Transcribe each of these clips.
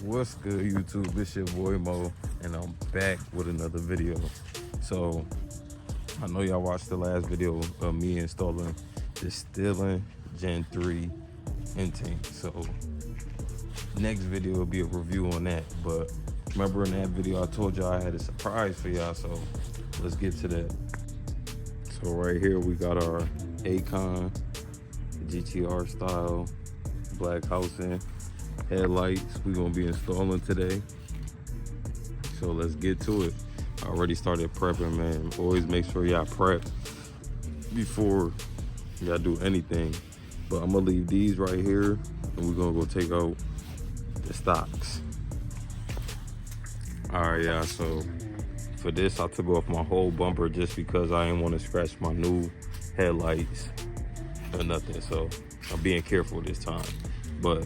What's good, YouTube? This your boy Mo, and I'm back with another video. So I know y'all watched the last video of me installing the Stilling Gen 3 intake. So next video will be a review on that. But remember in that video I told y'all I had a surprise for y'all, so let's get to that. So right here we got our Akkon GTR style black housing headlights we're gonna be installing today. So let's get to it. I already started prepping, man. Always make sure y'all prep before y'all do anything. But I'm gonna leave these right here and we're gonna go take out the stocks. All right, y'all, so for this I took off my whole bumper just because I didn't want to scratch my new headlights or nothing. So I'm being careful this time. But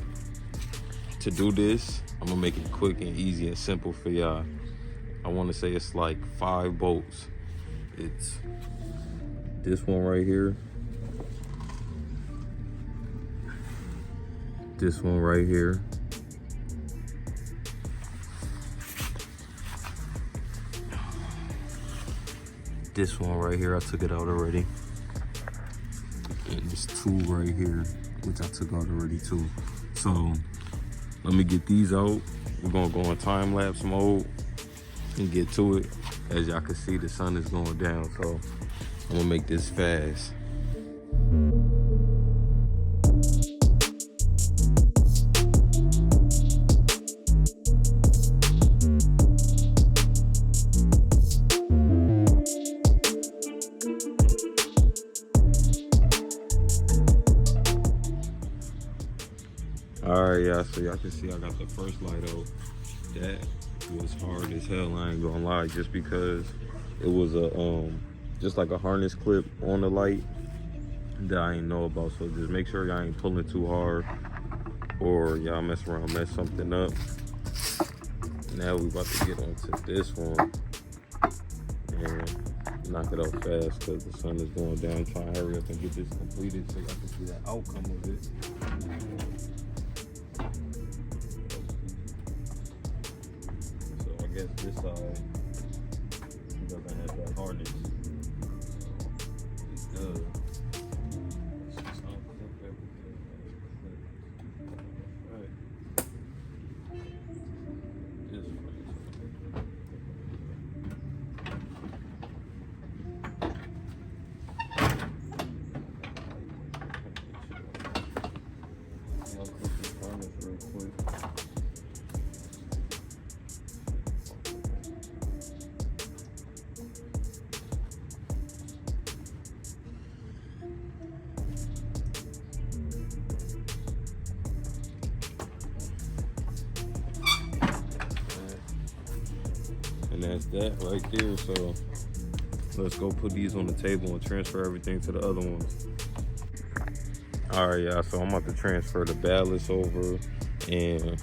to do this, I'm gonna make it quick and easy and simple for y'all. I want to say it's like 5 bolts. It's this one right here, this one right here, this one right here, I took it out already, and this 2 right here, which I took out already too. So let me get these out. We're gonna go in time-lapse mode and get to it. As y'all can see, the sun is going down, so I'm gonna make this fast. All right, y'all, so y'all can see I got the first light out. That was hard as hell, I ain't gonna lie, just because it was a just like a harness clip on the light that I ain't know about. So just make sure y'all ain't pulling too hard or y'all mess around, mess something up. Now we about to get onto this one and knock it out fast because the sun is going down. I'm trying to hurry up and get this completed so y'all can see the outcome of it. I guess this side doesn't have that harness. It's good. I'll put this harness real quick. And that's that right there. So let's go put these on the table and transfer everything to the other ones. All right, y'all, so I'm about to transfer the ballast over and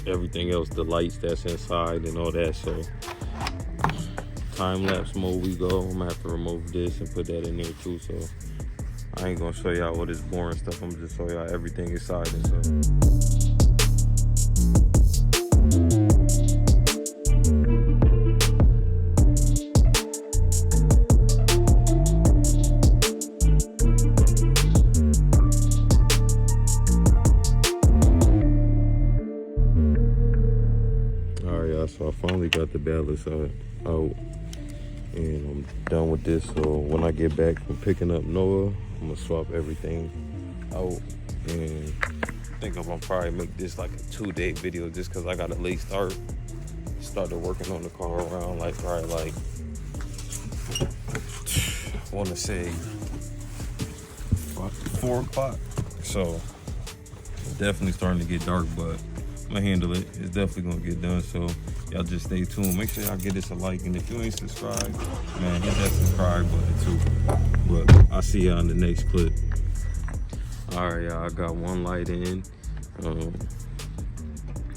everything else, the lights that's inside and all that. So time-lapse mode we go. I'm gonna have to remove this and put that in there too. So I ain't gonna show y'all all this boring stuff. I'm gonna just show y'all everything inside and stuff. So I finally got the ballast out and I'm done with this. So when I get back from picking up Noah, I'm gonna swap everything out, and I think I'm gonna probably make this like a 2-day video just because I got a late start. Started working on the car around like probably like, I want to say 4 o'clock. So it's definitely starting to get dark, but I'm gonna handle it. It's definitely gonna get done. So y'all just stay tuned. Make sure y'all give this a like, and if you ain't subscribed, man, hit that subscribe button too. But I'll see y'all in the next clip. All right, y'all, I got one light in.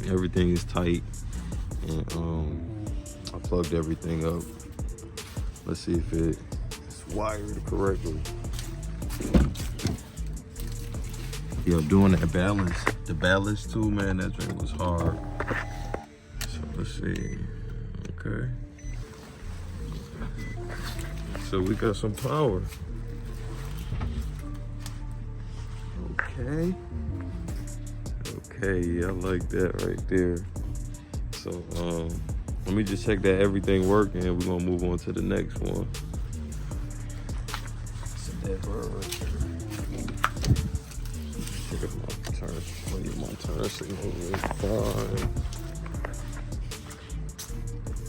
Everything is tight, and I plugged everything up. Let's see if it's wired correctly. Yeah, doing that balance The ballast too, man, that joint was hard. So let's see. Okay. So we got some power. Okay. Okay, yeah, I like that right there. So let me just check that everything working, and we're gonna move on to the next one. Set that bird right there. Check if my turn. Oh yeah, my turn signal is fine.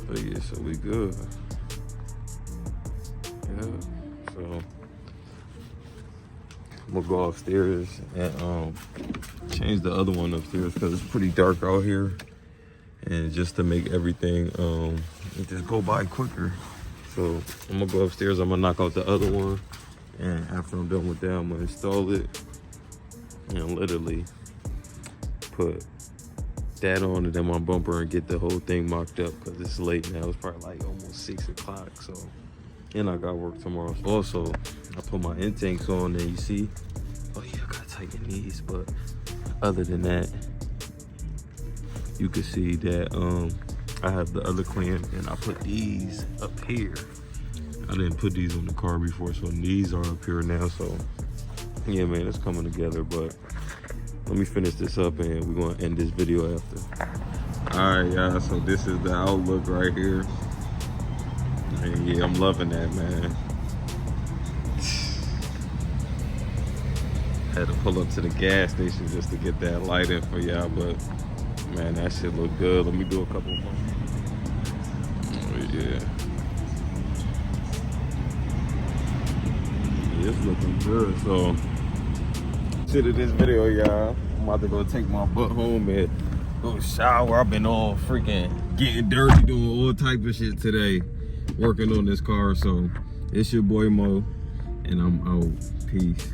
But yeah, so we good. Yeah. So I'm gonna go upstairs and change the other one upstairs because it's pretty dark out here, and just to make everything just go by quicker. So I'm gonna go upstairs, I'm gonna knock out the other one, and after I'm done with that, I'm gonna install it and literally put that on and then my bumper and get the whole thing mocked up because it's late now. It's probably like almost 6 o'clock. So, and I got work tomorrow. Also, I put my intakes on, and you see, oh yeah, I gotta tighten these. But other than that, you can see that I have the other clamp, and I put these up here. I didn't put these on the car before, so these are up here now. So yeah, man, it's coming together. But let me finish this up, and we're gonna end this video after. All right, y'all, so this is the outlook right here. And yeah, I'm loving that, man. Had to pull up to the gas station just to get that light in for y'all, but man, that shit look good. Let me do a couple more. Oh yeah. It's looking good. So to this video, y'all, I'm about to go take my butt home and go shower. I've been all freaking getting dirty, doing all type of shit today, working on this car. So it's your boy Mo, and I'm out. Peace.